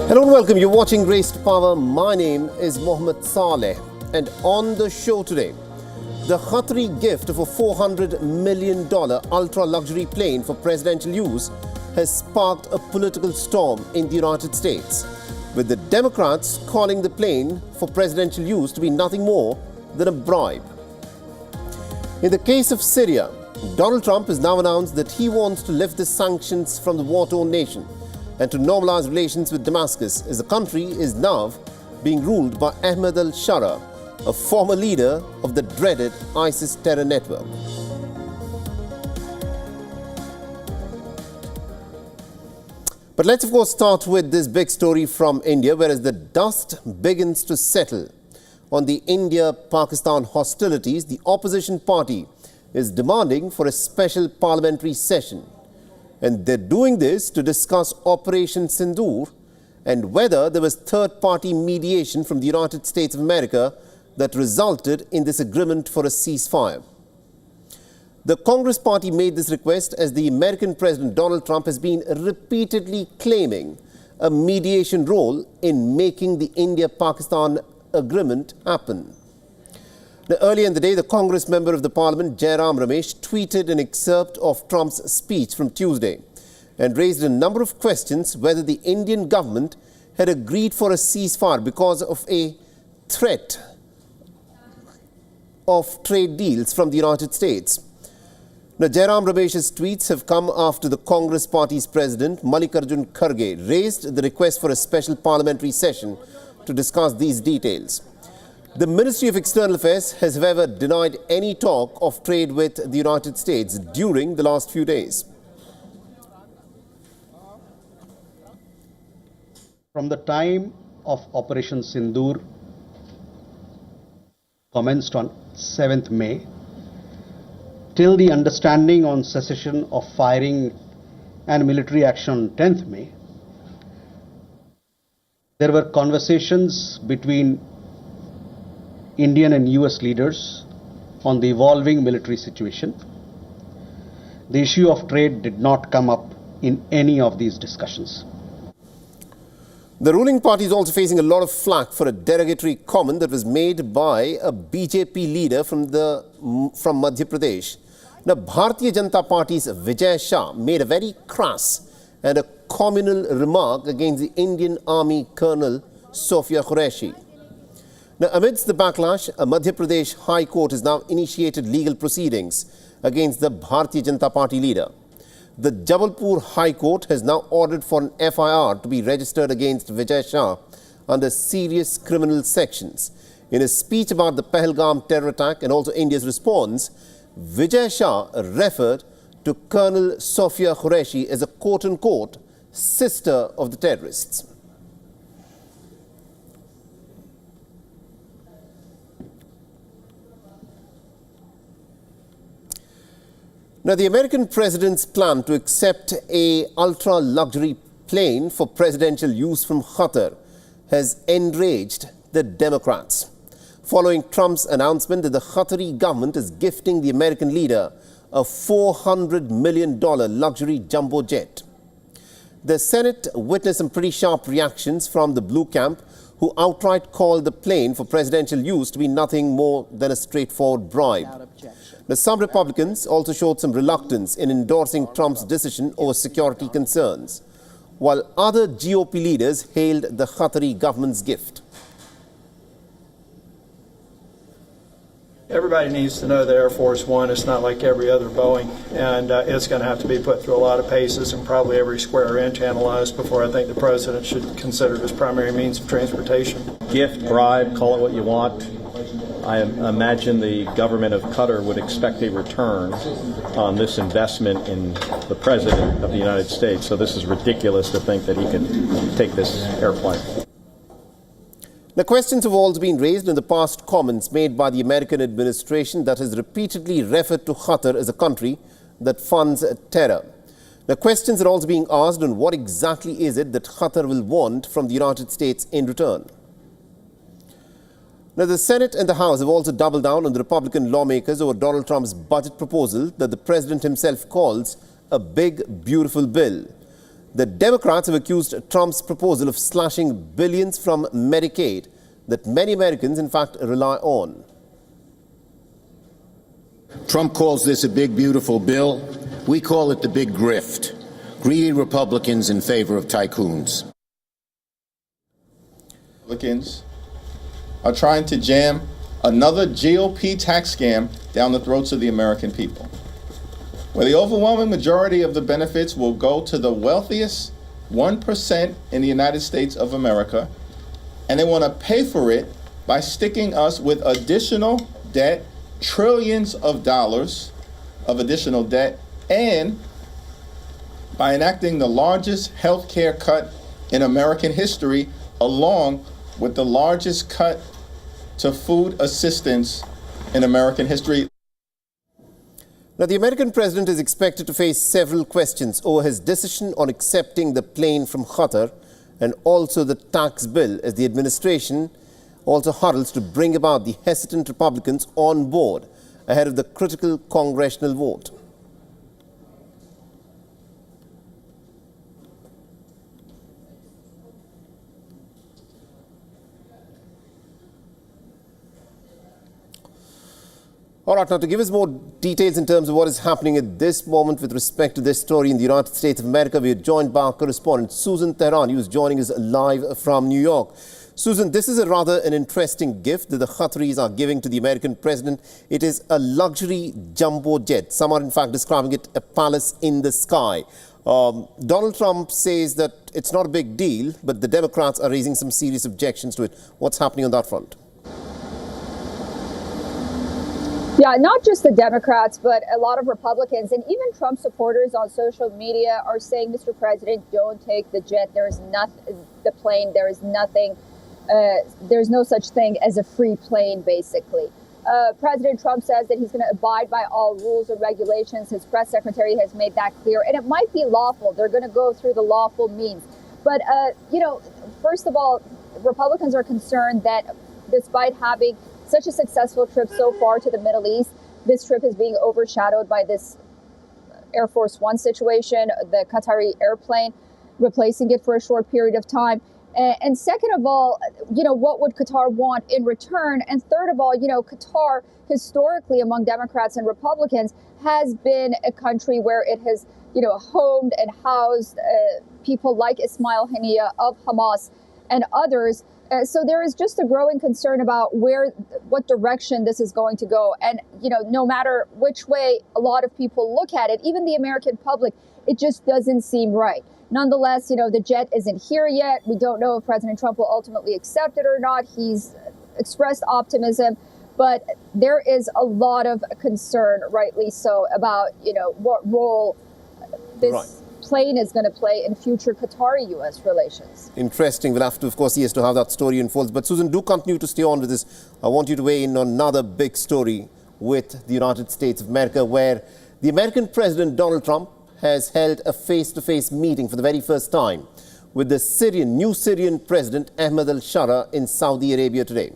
Hello and welcome. You're watching Race to Power. My name is Mohammed Saleh. And on the show today, the Qatari gift of a $400 million ultra-luxury plane for presidential use has sparked a political storm in the United States, with the Democrats calling the plane for presidential use to be nothing more than a bribe. In the case of Syria, Donald Trump has now announced that he wants to lift the sanctions from the war-torn nation and to normalize relations with Damascus, as the country is now being ruled by Ahmed al-Shara, a former leader of the dreaded ISIS terror network. But let's of course start with this big story from India, where as the dust begins to settle on the India-Pakistan hostilities, the opposition party is demanding for a special parliamentary session. And they're doing this to discuss Operation Sindoor and whether there was third-party mediation from the United States of America that resulted in this agreement for a ceasefire. The Congress party made this request as the American President Donald Trump has been repeatedly claiming a mediation role in making the India-Pakistan agreement happen. Now, earlier in the day, the Congress member of the Parliament, Jairam Ramesh, tweeted an excerpt of Trump's speech from Tuesday and raised a number of questions whether the Indian government had agreed for a ceasefire because of a threat of trade deals from the United States. Now, Jairam Ramesh's tweets have come after the Congress party's president, Mallikarjun Kharge, raised the request for a special parliamentary session to discuss these details. The Ministry of External Affairs has, however, denied any talk of trade with the United States during the last few days. From the time of Operation Sindoor commenced on 7th May, till the understanding on cessation of firing and military action on 10th May, there were conversations between Indian and US leaders on the evolving military situation. The issue of trade did not come up in any of these discussions. The ruling party is also facing a lot of flack for a derogatory comment that was made by a BJP leader from Madhya Pradesh. Now, Bharatiya Janata Party's Vijay Shah made a very crass and a communal remark against the Indian Army Colonel Sophia Qureshi. Now, amidst the backlash, a Madhya Pradesh High Court has now initiated legal proceedings against the Bharatiya Janata Party leader. The Jabalpur High Court has now ordered for an FIR to be registered against Vijay Shah under serious criminal sections. In a speech about the Pahalgam terror attack and also India's response, Vijay Shah referred to Colonel Sophia Qureshi as a quote-unquote sister of the terrorists. Now, the American president's plan to accept a ultra-luxury plane for presidential use from Qatar has enraged the Democrats, following Trump's announcement that the Qatari government is gifting the American leader a $400 million luxury jumbo jet. The Senate witnessed some pretty sharp reactions from the blue camp, who outright called the plane for presidential use to be nothing more than a straightforward bribe. Now, some Republicans also showed some reluctance in endorsing Trump's decision over security concerns, while other GOP leaders hailed the Qatari government's gift. Everybody needs to know that Air Force One is not like every other Boeing, and it's going to have to be put through a lot of paces and probably every square inch analyzed before I think the president should consider it his primary means of transportation. Gift, bribe, call it what you want. I imagine the government of Qatar would expect a return on this investment in the President of the United States. So this is ridiculous to think that he could take this airplane. The questions have also been raised in the past comments made by the American administration that has repeatedly referred to Qatar as a country that funds terror. The questions are also being asked on what exactly is it that Qatar will want from the United States in return. Now, the Senate and the House have also doubled down on the Republican lawmakers over Donald Trump's budget proposal that the president himself calls a big, beautiful bill. The Democrats have accused Trump's proposal of slashing billions from Medicaid that many Americans, in fact, rely on. Trump calls this a big, beautiful bill. We call it the big grift. Greedy Republicans in favor of tycoons. Republicans are trying to jam another GOP tax scam down the throats of the American people, where the overwhelming majority of the benefits will go to the wealthiest 1% in the United States of America, and they want to pay for it by sticking us with additional debt, trillions of dollars of additional debt, and by enacting the largest health care cut in American history, along with the largest cut to food assistance in American history. Now, the American president is expected to face several questions over his decision on accepting the plane from Qatar and also the tax bill, as the administration also huddles to bring about the hesitant Republicans on board ahead of the critical congressional vote. All right, now to give us more details in terms of what is happening at this moment with respect to this story in the United States of America, we are joined by our correspondent Susan Theran, who is joining us live from New York. Susan, this is an interesting gift that the Qataris are giving to the American president. It is a luxury jumbo jet. Some are in fact describing it a palace in the sky. Donald Trump says that it's not a big deal, but the Democrats are raising some serious objections to it. What's happening on that front? Yeah, not just the Democrats, but a lot of Republicans and even Trump supporters on social media are saying, Mr. President, don't take the jet. There is nothing, the plane. There is nothing. There's no such thing as a free plane, basically. President Trump says that he's going to abide by all rules and regulations. His press secretary has made that clear. And it might be lawful. They're going to go through the lawful means. But, first of all, Republicans are concerned that despite having such a successful trip so far to the Middle East, this trip is being overshadowed by this Air Force One situation, the Qatari airplane, replacing it for a short period of time. And second of all, what would Qatar want in return? And third of all, Qatar historically among Democrats and Republicans has been a country where it has, homed and housed people like Ismail Haniyeh of Hamas and others. So there is just a growing concern about what direction this is going to go. And, no matter which way a lot of people look at it, even the American public, it just doesn't seem right. Nonetheless, the jet isn't here yet. We don't know if President Trump will ultimately accept it or not. He's expressed optimism, but there is a lot of concern, rightly so, about, what role this plane is going to play in future Qatari-U.S. relations. Interesting. We'll have to, of course, yes, to have that story unfolds. But Susan, do continue to stay on with this. I want you to weigh in on another big story with the United States of America, where the American President Donald Trump has held a face-to-face meeting for the very first time with the new Syrian President Ahmed al-Shara in Saudi Arabia today.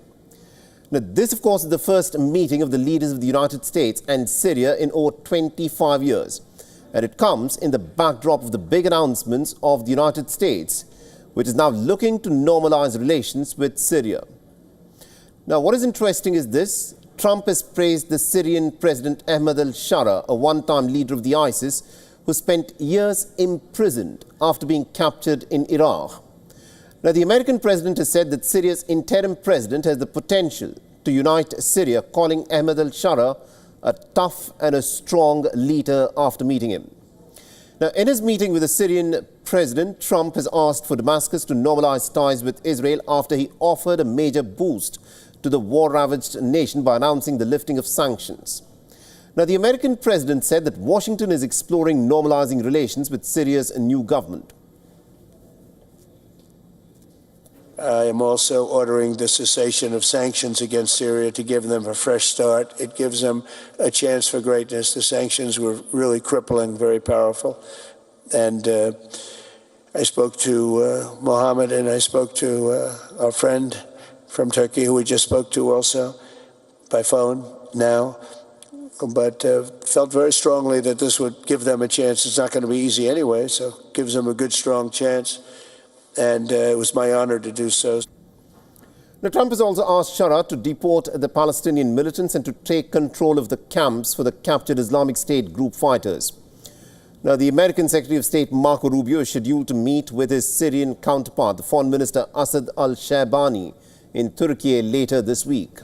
Now, this, of course, is the first meeting of the leaders of the United States and Syria in over 25 years. And it comes in the backdrop of the big announcements of the United States, which is now looking to normalize relations with Syria. Now, what is interesting is this. Trump has praised the Syrian President Ahmed al-Shara, a one-time leader of the ISIS, who spent years imprisoned after being captured in Iraq. Now, the American president has said that Syria's interim president has the potential to unite Syria, calling Ahmed al-Shara a tough and a strong leader after meeting him. Now, in his meeting with the Syrian president, Trump has asked for Damascus to normalize ties with Israel after he offered a major boost to the war-ravaged nation by announcing the lifting of sanctions. Now, the American president said that Washington is exploring normalizing relations with Syria's new government. I am also ordering the cessation of sanctions against Syria to give them a fresh start. It gives them a chance for greatness. The sanctions were really crippling, very powerful. And I spoke to Mohammed, and I spoke to our friend from Turkey, who we just spoke to also by phone now. but felt very strongly that this would give them a chance. It's not going to be easy anyway, so it gives them a good, strong chance. And it was my honor to do so. Now, Trump has also asked Shara to deport the Palestinian militants and to take control of the camps for the captured Islamic State group fighters. Now, the American Secretary of State Marco Rubio is scheduled to meet with his Syrian counterpart, the Foreign Minister Asad al-Shaibani, in Turkey later this week.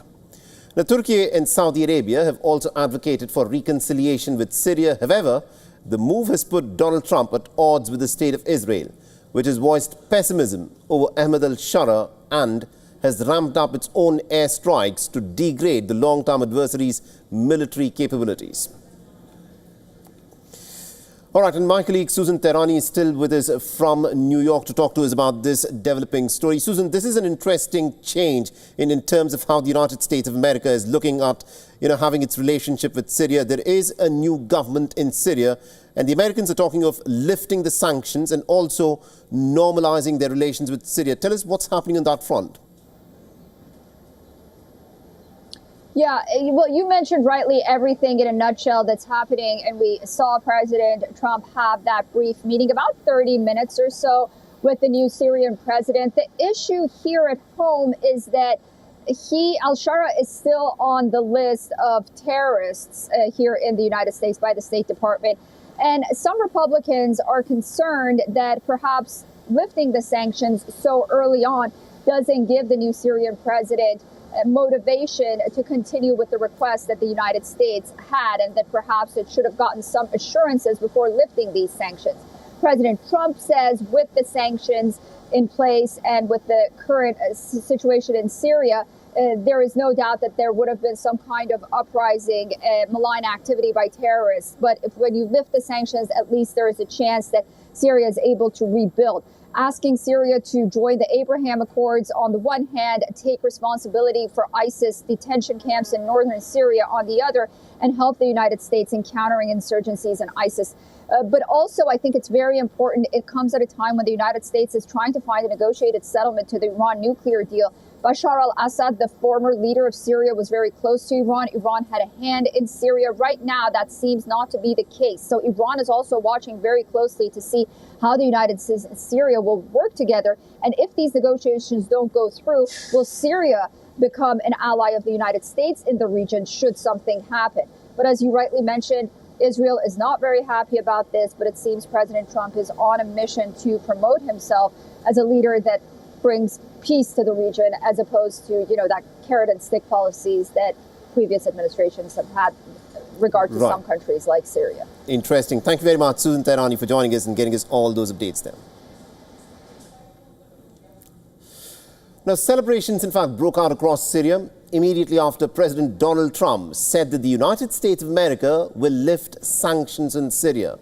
Now, Turkey and Saudi Arabia have also advocated for reconciliation with Syria. However, the move has put Donald Trump at odds with the State of Israel, which has voiced pessimism over Ahmed al-Shara and has ramped up its own airstrikes to degrade the long-term adversary's military capabilities. All right, and my colleague Susan Tani is still with us from New York to talk to us about this developing story. Susan, this is an interesting change in terms of how the United States of America is looking at, having its relationship with Syria. There is a new government in Syria, and the Americans are talking of lifting the sanctions and also normalizing their relations with Syria. Tell us what's happening on that front. Yeah, well, you mentioned rightly everything in a nutshell that's happening, and we saw President Trump have that brief meeting, about 30 minutes or so, with the new Syrian president. The issue here at home is that al-Shara is still on the list of terrorists here in the United States by the State Department. And some Republicans are concerned that perhaps lifting the sanctions so early on doesn't give the new Syrian president motivation to continue with the request that the United States had, and that perhaps it should have gotten some assurances before lifting these sanctions. President Trump says with the sanctions in place and with the current situation in Syria, there is no doubt that there would have been some kind of uprising, malign activity by terrorists. But when you lift the sanctions, at least there is a chance that Syria is able to rebuild. Asking Syria to join the Abraham Accords on the one hand, take responsibility for ISIS detention camps in northern Syria on the other, and help the United States in countering insurgencies and ISIS. But also, I think it's very important. It comes at a time when the United States is trying to find a negotiated settlement to the Iran nuclear deal. Bashar al-Assad, the former leader of Syria, was very close to Iran. Iran had a hand in Syria. Right now, that seems not to be the case. So Iran is also watching very closely to see how the United States and Syria will work together. And if these negotiations don't go through, will Syria become an ally of the United States in the region should something happen? But as you rightly mentioned, Israel is not very happy about this, but it seems President Trump is on a mission to promote himself as a leader that brings peace to the region, as opposed to, that carrot and stick policies that previous administrations have had regard to some countries like Syria. Interesting. Thank you very much, Susan Tani, for joining us and getting us all those updates there. Now, celebrations, in fact, broke out across Syria immediately after President Donald Trump said that the United States of America will lift sanctions on Syria.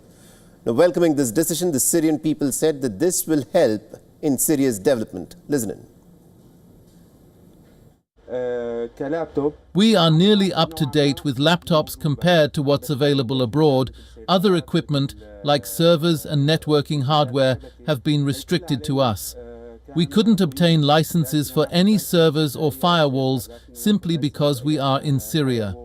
Now, welcoming this decision, the Syrian people said that this will help in Syria's development. Listen in. We are nearly up to date with laptops compared to what's available abroad. Other equipment, like servers and networking hardware, have been restricted to us. We couldn't obtain licenses for any servers or firewalls simply because we are in Syria.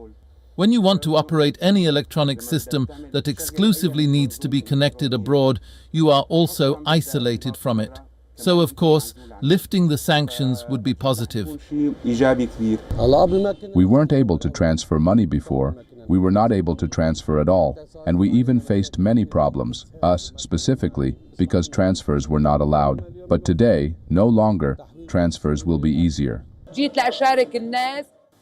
When you want to operate any electronic system that exclusively needs to be connected abroad, you are also isolated from it. So, of course, lifting the sanctions would be positive. We weren't able to transfer money before. We were not able to transfer at all. And we even faced many problems, us specifically, because transfers were not allowed. But today, no longer, transfers will be easier.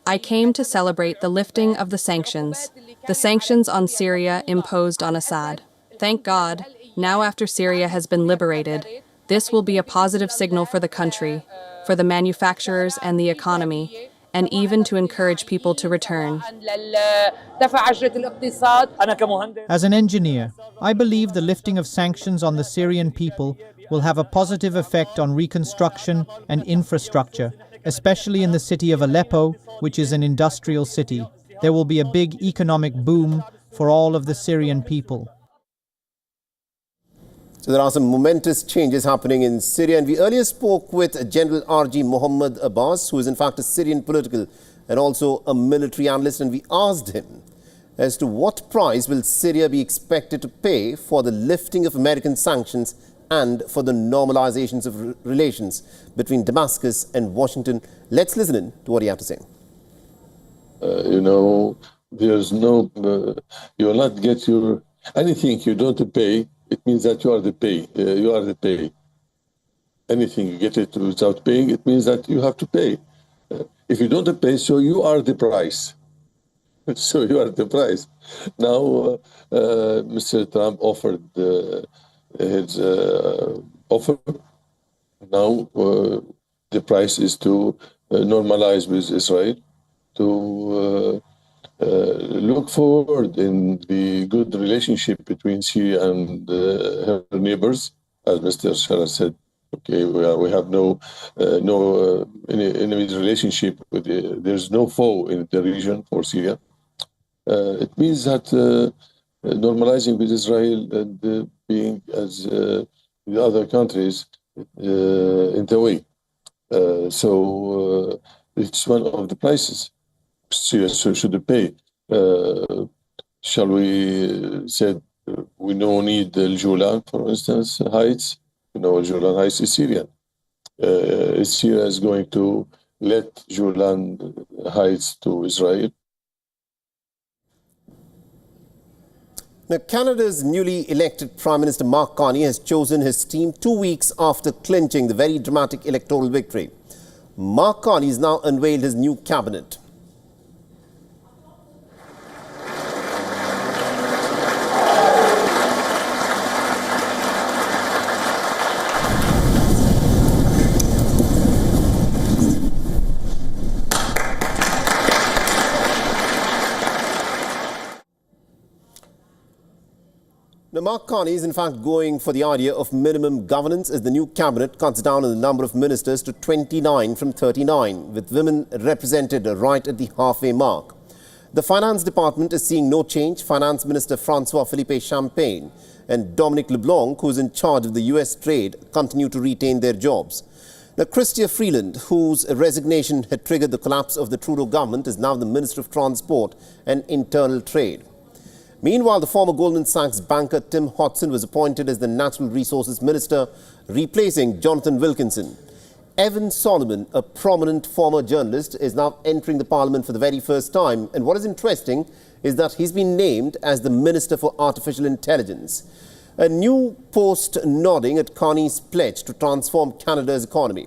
I came to celebrate the lifting of the sanctions on Syria imposed on Assad. Thank God, now after Syria has been liberated, this will be a positive signal for the country, for the manufacturers and the economy, and even to encourage people to return. As an engineer, I believe the lifting of sanctions on the Syrian people will have a positive effect on reconstruction and infrastructure, especially in the city of Aleppo, which is an industrial city. There will be a big economic boom for all of the Syrian people. So there are some momentous changes happening in Syria, and we earlier spoke with General R.G. Mohammed Abbas, who is in fact a Syrian political and also a military analyst, and we asked him as to what price will Syria be expected to pay for the lifting of American sanctions and for the normalizations of relations between Damascus and Washington. Let's listen in to what he had to say. There's no, you will not get your, anything you don't pay, it means that you are the pay. Anything you get it without paying, it means that you have to pay. If you don't pay, so you are the price. So you are the price. Now, Mr. Trump offered his offer. Now, the price is to normalize with Israel, to look forward in the good relationship between Syria and her neighbors, as Mr. Shara said. Okay, we have no enemies relationship with there's no foe in the region for Syria. It means that normalizing with Israel and being as the other countries in the way. So it's one of the prices Syria should pay. Shall we say we don't need the Julan, for instance, heights? Julan Heights is Syrian. Syria is going to let Julan Heights to Israel. Now, Canada's newly elected Prime Minister Mark Carney has chosen his team 2 weeks after clinching the very dramatic electoral victory. Mark Carney has now unveiled his new cabinet. Now, Mark Carney is in fact going for the idea of minimum governance as the new cabinet cuts down on the number of ministers to 29 from 39, with women represented right at the halfway mark. The finance department is seeing no change. Finance Minister François-Philippe Champagne and Dominic LeBlanc, who is in charge of the US trade, continue to retain their jobs. Now, Chrystia Freeland, whose resignation had triggered the collapse of the Trudeau government, is now the Minister of Transport and Internal Trade. Meanwhile, the former Goldman Sachs banker Tim Hodson was appointed as the Natural Resources Minister, replacing Jonathan Wilkinson. Evan Solomon, a prominent former journalist, is now entering the Parliament for the very first time. And what is interesting is that he's been named as the Minister for Artificial Intelligence. A new post nodding at Carney's pledge to transform Canada's economy.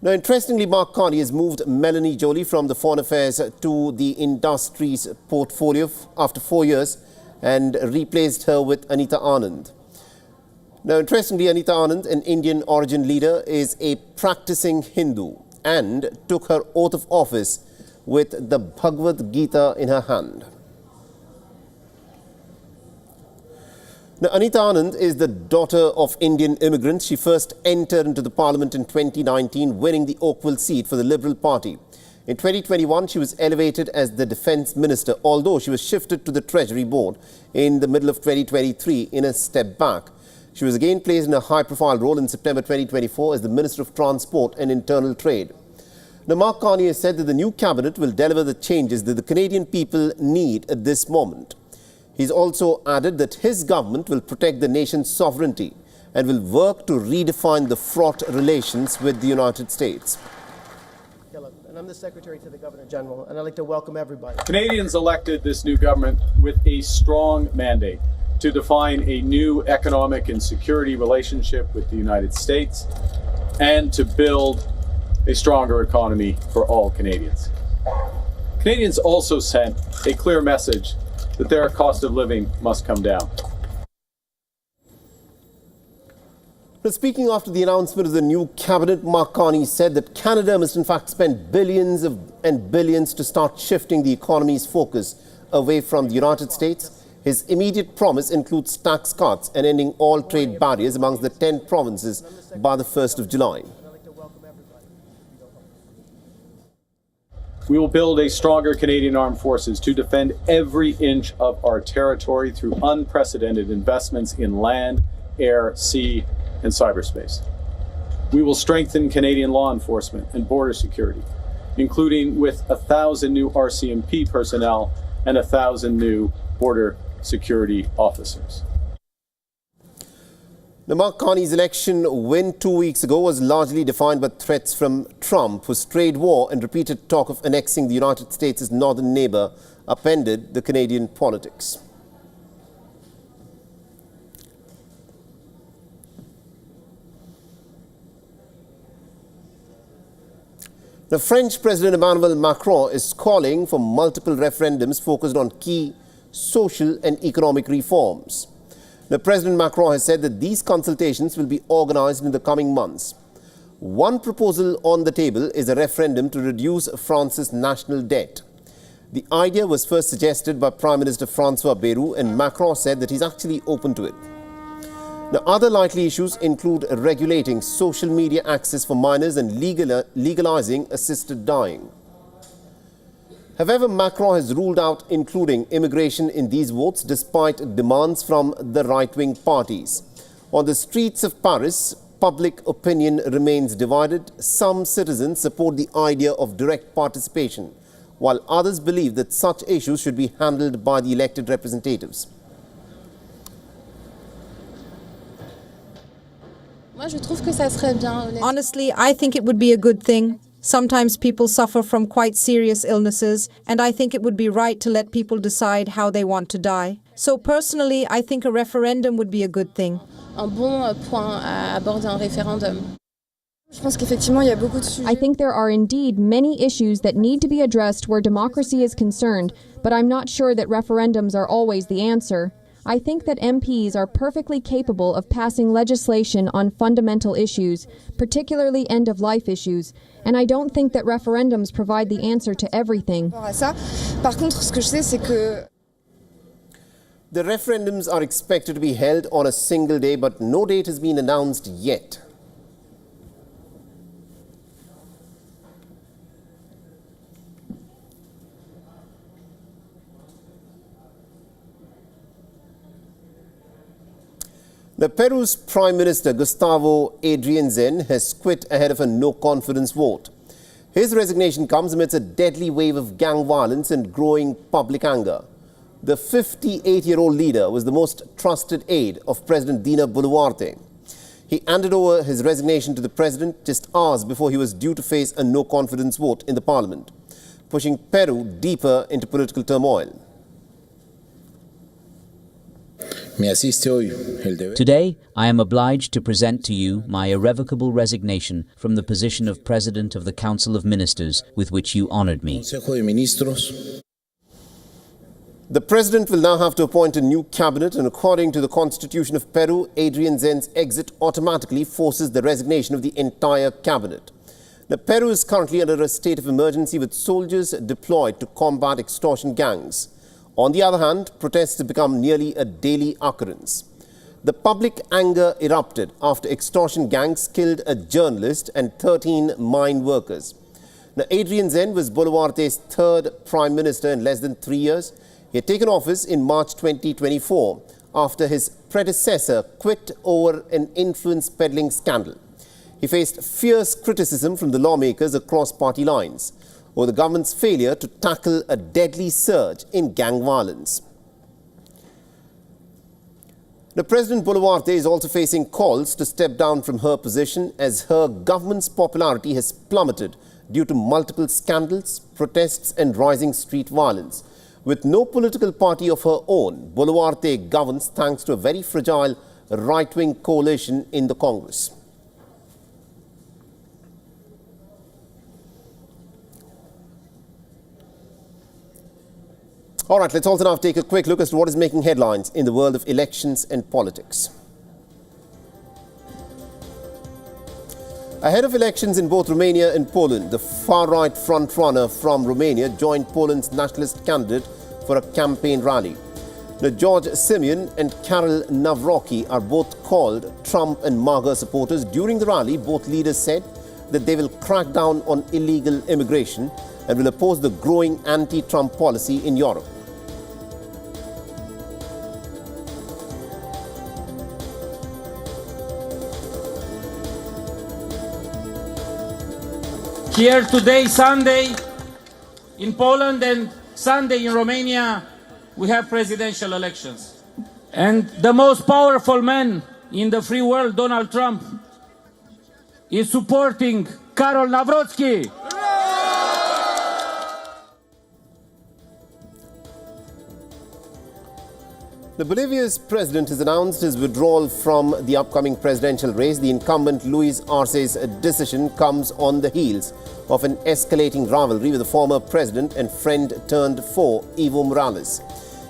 Now, interestingly, Mark Carney has moved Melanie Joly from the Foreign Affairs to the Industries portfolio after 4 years and replaced her with Anita Anand. Now, interestingly, Anita Anand, an Indian origin leader, is a practicing Hindu and took her oath of office with the Bhagavad Gita in her hand. Now, Anita Anand is the daughter of Indian immigrants. She first entered into the Parliament in 2019, winning the Oakville seat for the Liberal Party. In 2021, she was elevated as the Defence Minister, although she was shifted to the Treasury Board in the middle of 2023 in a step back. She was again placed in a high-profile role in September 2024 as the Minister of Transport and Internal Trade. Now, Mark Carney has said that the new cabinet will deliver the changes that the Canadian people need at this moment. He's also added that his government will protect the nation's sovereignty and will work to redefine the fraught relations with the United States. And I'm the Secretary to the Governor General, and I'd like to welcome everybody. Canadians elected this new government with a strong mandate to define a new economic and security relationship with the United States and to build a stronger economy for all Canadians. Canadians also sent a clear message that their cost of living must come down. Now, speaking after the announcement of the new cabinet, Mark Carney said that Canada must in fact spend billions and billions to start shifting the economy's focus away from the United States. His immediate promise includes tax cuts and ending all trade barriers amongst the 10 provinces by the 1st of July. We will build a stronger Canadian Armed Forces to defend every inch of our territory through unprecedented investments in land, air, sea, and cyberspace. We will strengthen Canadian law enforcement and border security, including with 1,000 new RCMP personnel and 1,000 new border security officers. Now, Mark Carney's election win 2 weeks ago was largely defined by threats from Trump, whose trade war and repeated talk of annexing the United States' northern neighbor upended the Canadian politics. The French President Emmanuel Macron is calling for multiple referendums focused on key social and economic reforms. Now, President Macron has said that these consultations will be organized in the coming months. One proposal on the table is a referendum to reduce France's national debt. The idea was first suggested by Prime Minister François Bayrou, and Macron said that he's actually open to it. Now, other likely issues include regulating social media access for minors and legalizing assisted dying. However, Macron has ruled out including immigration in these votes despite demands from the right-wing parties. On the streets of Paris, public opinion remains divided. Some citizens support the idea of direct participation, while others believe that such issues should be handled by the elected representatives. Honestly, I think it would be a good thing. Sometimes people suffer from quite serious illnesses, and I think it would be right to let people decide how they want to die. So personally, I think a referendum would be a good thing. I think there are indeed many issues that need to be addressed where democracy is concerned, but I'm not sure that referendums are always the answer. I think that MPs are perfectly capable of passing legislation on fundamental issues, particularly end-of-life issues, and I don't think that referendums provide the answer to everything. The referendums are expected to be held on a single day, but no date has been announced yet. The Peru's Prime Minister Gustavo Adrianzen has quit ahead of a no-confidence vote. His resignation comes amidst a deadly wave of gang violence and growing public anger. The 58-year-old leader was the most trusted aide of President Dina Boluarte. He handed over his resignation to the president just hours before he was due to face a no-confidence vote in the parliament, pushing Peru deeper into political turmoil. Today, I am obliged to present to you my irrevocable resignation from the position of President of the Council of Ministers with which you honored me. The president will now have to appoint a new cabinet, and according to the constitution of Peru, Adrianzen's exit automatically forces the resignation of the entire cabinet. Now, Peru is currently under a state of emergency with soldiers deployed to combat extortion gangs. On the other hand, protests have become nearly a daily occurrence. The public anger erupted after extortion gangs killed a journalist and 13 mine workers. Now, Adrianzen was Boluarte's third prime minister in less than 3 years. He had taken office in March 2024 after his predecessor quit over an influence peddling scandal. He faced fierce criticism from the lawmakers across party lines over the government's failure to tackle a deadly surge in gang violence. Now, President Boluarte is also facing calls to step down from her position as her government's popularity has plummeted due to multiple scandals, protests and rising street violence. With no political party of her own, Boluarte governs thanks to a very fragile right-wing coalition in the Congress. All right, let's also now take a quick look as to what is making headlines in the world of elections and politics. Ahead of elections in both Romania and Poland, the far-right front-runner from Romania joined Poland's nationalist candidate for a campaign rally. Now, George Simeon and Karol Nawrocki are both called Trump and MAGA supporters. During the rally, both leaders said that they will crack down on illegal immigration and will oppose the growing anti-Trump policy in Europe. Here today, Sunday, in Poland and Sunday in Romania, we have presidential elections. And the most powerful man in the free world, Donald Trump, is supporting Karol Nawrocki. Bolivia's president has announced his withdrawal from the upcoming presidential race. The incumbent Luis Arce's decision comes on the heels of an escalating rivalry with the former president and friend turned foe, Evo Morales.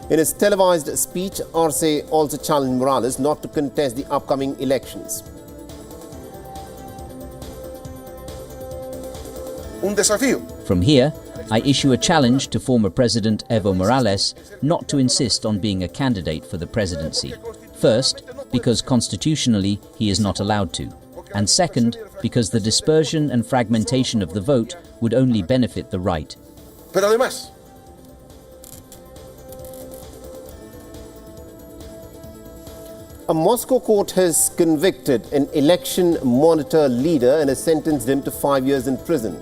In his televised speech, Arce also challenged Morales not to contest the upcoming elections. From here, I issue a challenge to former President Evo Morales not to insist on being a candidate for the presidency. First, because constitutionally he is not allowed to. And second, because the dispersion and fragmentation of the vote would only benefit the right. Pero además, a Moscow court has convicted an election monitor leader and has sentenced him to 5 years in prison.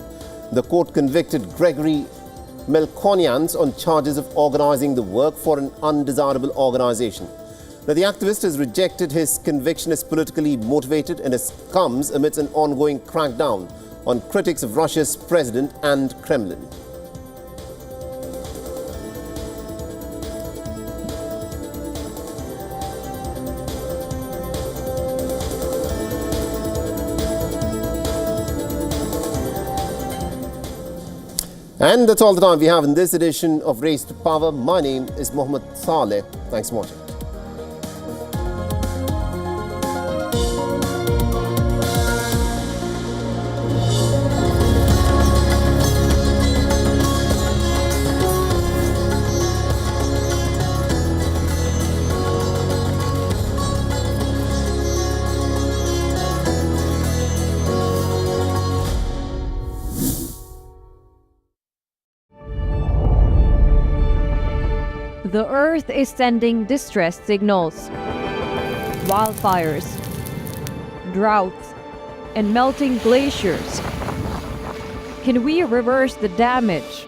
The court convicted Gregory Melkonians on charges of organizing the work for an undesirable organization. Now, the activist has rejected his conviction as politically motivated and it comes amidst an ongoing crackdown on critics of Russia's president and Kremlin. And that's all the time we have in this edition of Race to Power. My name is Mohammed Saleh. Thanks for watching. The Earth is sending distress signals. Wildfires, droughts, and melting glaciers. Can we reverse the damage